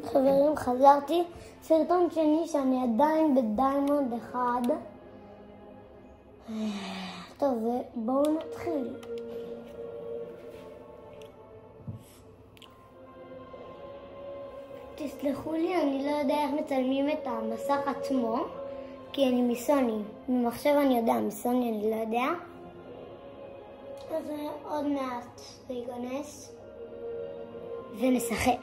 חברים, חזרתי, סרטון שני שאני עדיין בדיימונד 1. טוב, בואו נתחיל. תסלחו לי, אני לא יודע איך מצלמים את המסך עצמו, כי אני מסוני. ממחשב אני יודע, מסוני אני לא יודע. אז עוד מעט זה ייכנס ונשחק.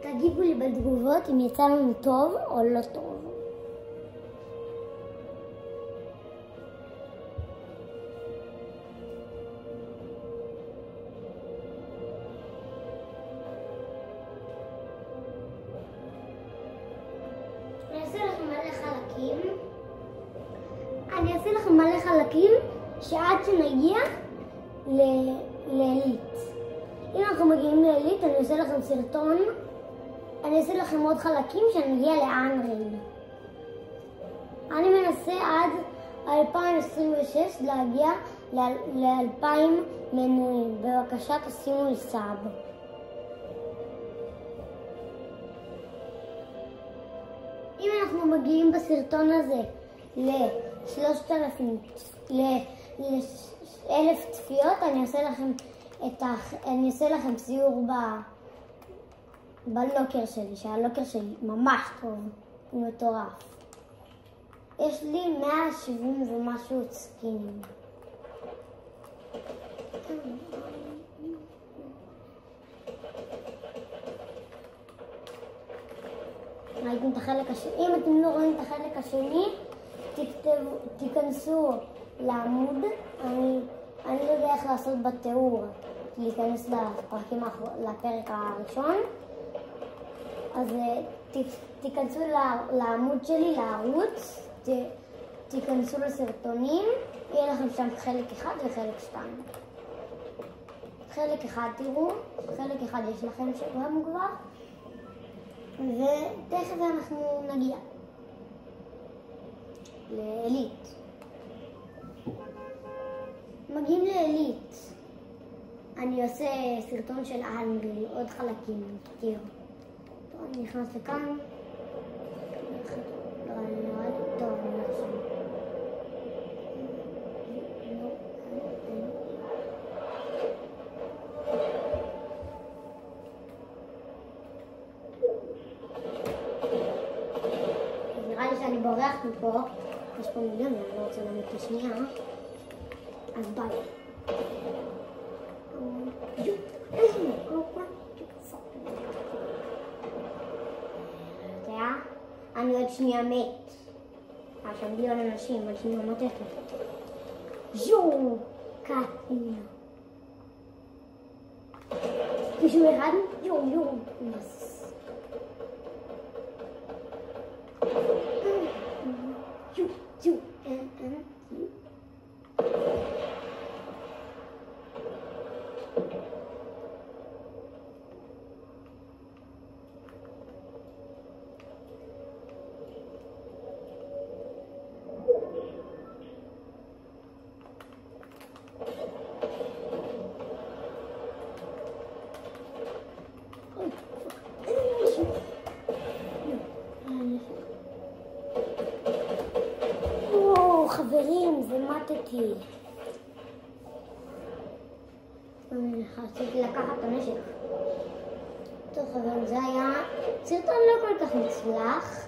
תגיבו לי בתגובות אם יצא לנו טוב או לא טוב. אני אעשה לכם מלא חלקים שעד שנגיע לעילית. אם אנחנו מגיעים לעילית אני אעשה לכם סרטון. אני אעשה לכם עוד חלקים שנגיע לאנריל. אני מנסה עד 2026 להגיע ל-2000 מנויים. בבקשה תשימו לי סאב. אם אנחנו מגיעים בסרטון הזה ל-3,000 צפיות, אני אעשה לכם סיור בלוקר שלי, שהלוקר שלי ממש טוב, הוא מטורף. יש לי 170 ומשהו סקינים. ראיתם את החלק השני? אם אתם לא רואים את החלק השני, תיכנסו לעמוד. אני לא יודע איך לעשות בתיאור, להיכנס לפרק הראשון. אז תיכנסו לעמוד שלי, לערוץ, תיכנסו לסרטונים, יהיה לכם שם חלק 1 וחלק 2. חלק 1 תראו, חלק 1 יש לכם שגם כבר, ותכף אנחנו נגיע לעילית. מגיעים לעילית, אני עושה סרטון של אנגלי, עוד חלקים, תראו. אני נכנס לכאן. טוב, אני לא שם. נראה לי שאני בורח מפה. יש פה מיליון, אני לא רוצה להעמיד את השנייה. אז ביי. אני עוד שנייה מת. שם מיליון אנשים, עוד שנייה מותכת. ז'ו! קטנה. מישהו אחד? יו. נס. יו. חברים, זה מתתי. אני רציתי לקחת את הנשק. טוב חברים, זה היה סרטון לא כל כך מצלח.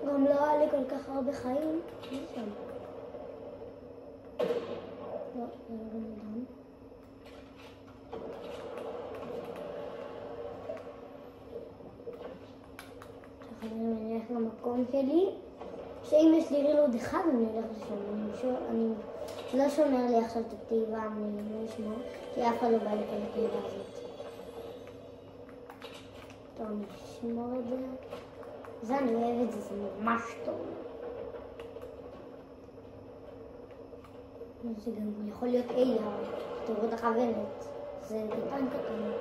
גם לא היה לי כל כך הרבה חיים. מי שם? לא, זה לא רמדאן. חברים, אני אלך למקום שלי. שאם יש לי רילוד אחד אני אלך לשם. אני לא שומר לי עכשיו את התיבה, אני לא אשמור, כי אף אחד לא בא לי את התיבה הזאת. טוב, אני אשמור את זה. זה אני אוהב את זה, זה ממש טוב. זה גם יכול להיות AR, תראו את הכוונת. זה קטן קטן.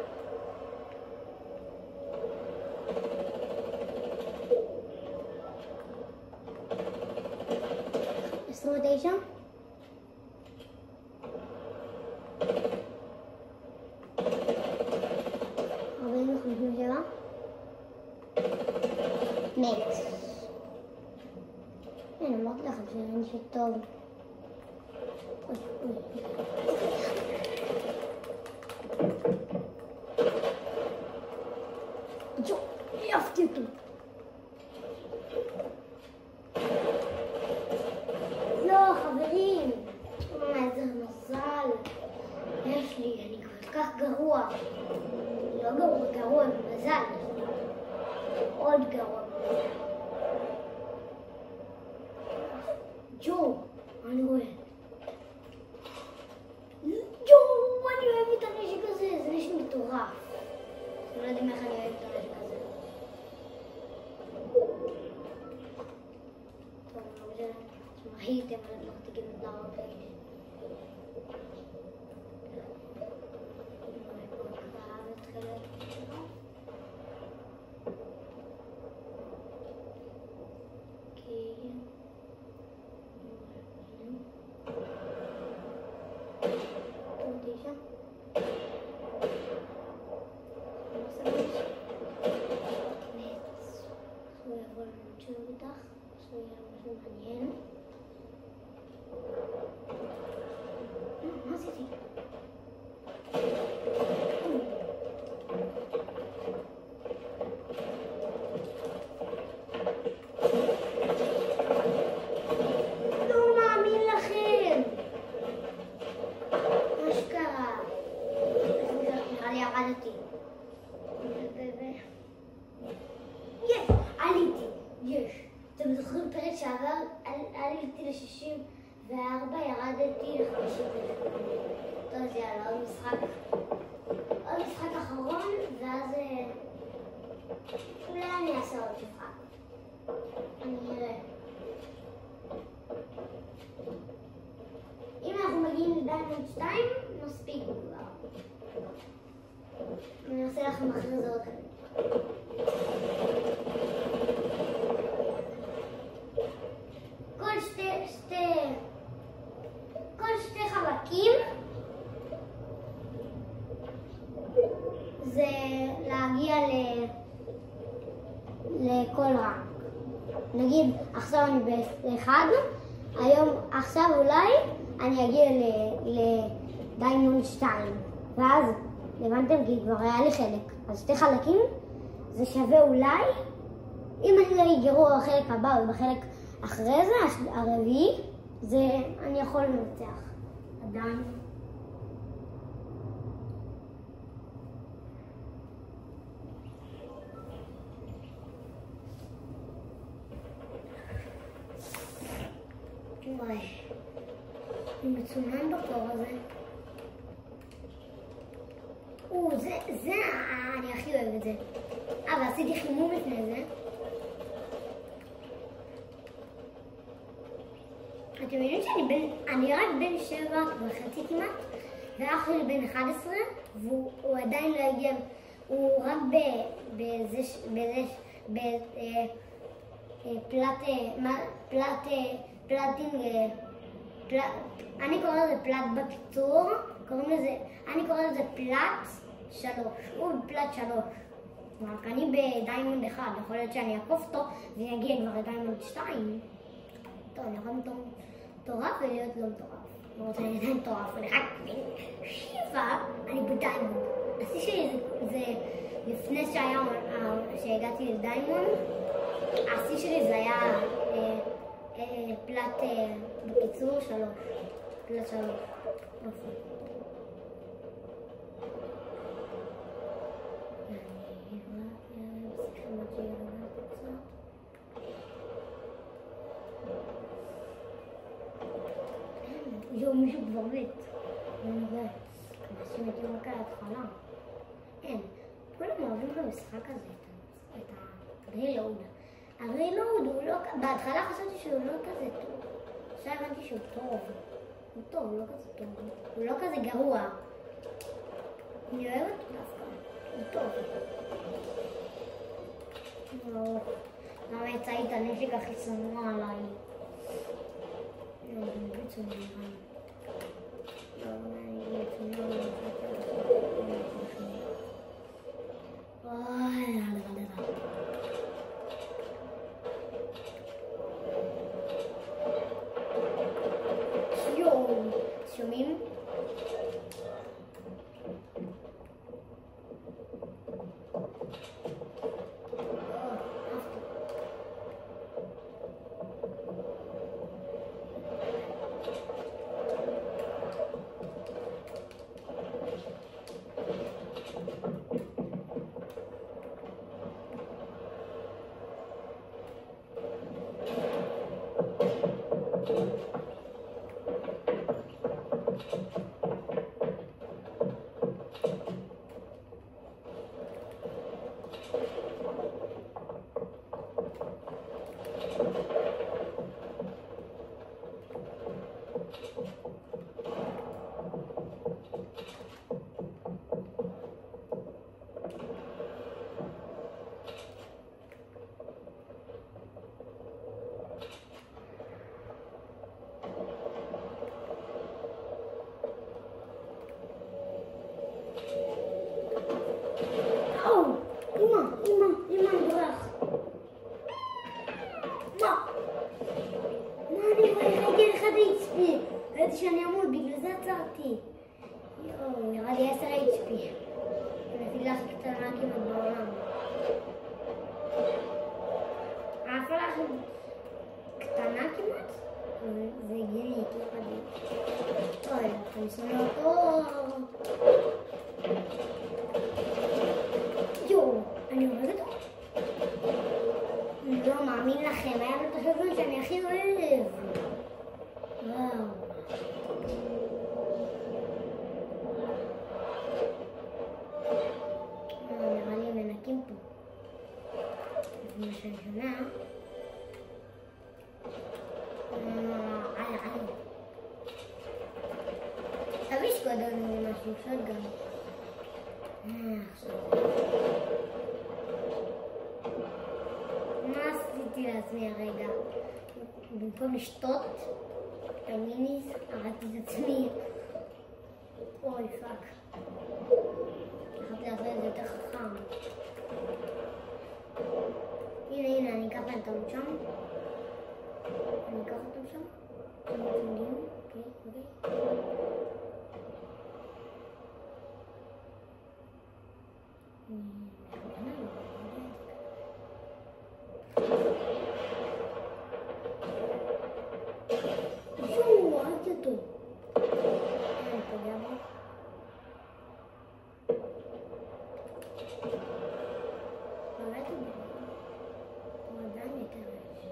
עשרים ותשע? מת. הנה, אמרתי לכם שזה נשמע טוב. אוי, אוי. יו, העפתי אותו. לא, חברים. איזה מזל. יש לי, אני כל כך גרוע. לא גרוע, מזל. עוד גרוע. ג'ו, אני רואה. ג'ו, אני אוהב את הנשק הזה, זה נשק מטורף. אני לא יודעים איך אני אוהב את הנשק הזה. טוב, אני רוצה שמהיתם על המחתיקים את דארות האלה. מעניין. מה עשיתי? לא מאמין לכם. מה שקרה? נראה לי ירדתי. עליתי. יש. אתם זוכרים פרק שעבר, עליתי ל-64, ירדתי ל-58. טוב, אז יאללה, עוד משחק אחרון, ואז אולי אני אעשה עוד משחק. אני אראה. אם אנחנו מגיעים לדיימונד 2, מספיק כבר. אני אעשה לכם אחרי זה עוד כאלה. כל שתי חלקים זה להגיע לכל רנק. נגיד עכשיו אני ב-1, עכשיו אולי אני אגיע לדיימונד 2, ואז הבנתם כי כבר היה לי חלק. אז שתי חלקים זה שווה אולי, אם אני לא אגרו בחלק הבא או בחלק אחרי זה, הרביעי, זה אני יכול לנצח. עדיין. וואי, הוא מצונן בקור הזה. זה, אני הכי אוהב את זה. ועשיתי חימום לפני זה. אתם יודעים שאני רק בן 7.5 כמעט, ואח שלי בן 11, והוא עדיין לא הגיע, הוא רק אני קורא לזה פלט בקיצור, אני קורא לזה פלט 3, הוא פלט 3. רק אני בדיימונד 1, יכול להיות שאני אעקוף אותו ויגיע כבר לדיימונד 2. טוב, אני יכול מטורף ולהיות לא מטורף. אני רוצה להיות מטורף, אני רק בן 7, אני בדיימונד. השיא שלי זה לפני שהגעתי לדיימונד, השיא שלי זה היה פלט בקיצור 3. פלט 3. יום מישהו כבר מת. אנשים מתים רק על ההתחלה. אין, כולם אוהבים במשחק הזה. את הרילוד. הרילוד הוא לא... בהתחלה חשבתי שהוא לא כזה טוב. עכשיו הבנתי שהוא טוב. הוא טוב, הוא לא כזה טוב. הוא לא כזה גרוע. אני אוהבת אותו דווקא. הוא טוב. לא. למה יצא לי את הנשק הכי שנוא עליי? לא, זה נגיד שנוא עליי. לא, אני נגיד שנוא עליי. אוי, יאללה. יואו, שומעים? ראיתי שאני אמות, בגלל זה עצרתי. יואו, ירד לי 10 HP. הנפילה הכי קטנה כמעט בעולם. ההפעלה הכי קטנה כמעט? זה הגיוני, כי ירדתי. אוי, אני שונא אותו. יואו, אני אוהב אותו? אני לא מאמין לכם, היה לו את החזון שאני הכי אוהב. וואו. נראה לי מנקים פה. לפי מה שאני שומע. תביש קודם משהו, שוטגן. עכשיו. מה עשיתי לעצמי הרגע? במקום לשתות את המיניס, הרגתי את עצמי. אוי, פאק. יכולתי לעשות את זה יותר חכם. הנה, אני אקח להם אותם שם. אני אקח אותם שם. אתם יודעים? אוקיי. יואו, ראיתי אותו. אני פוגע בו. ראיתי בו. הוא עדיין יותר רעש.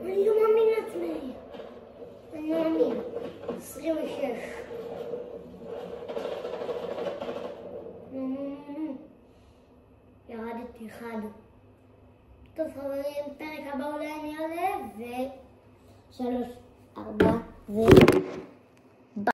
אני לא מאמין לעצמי. אני לא מאמין. 26. ירדתי אחד. טוב חברים, פרק הבא אולי אני אעלה 3, 4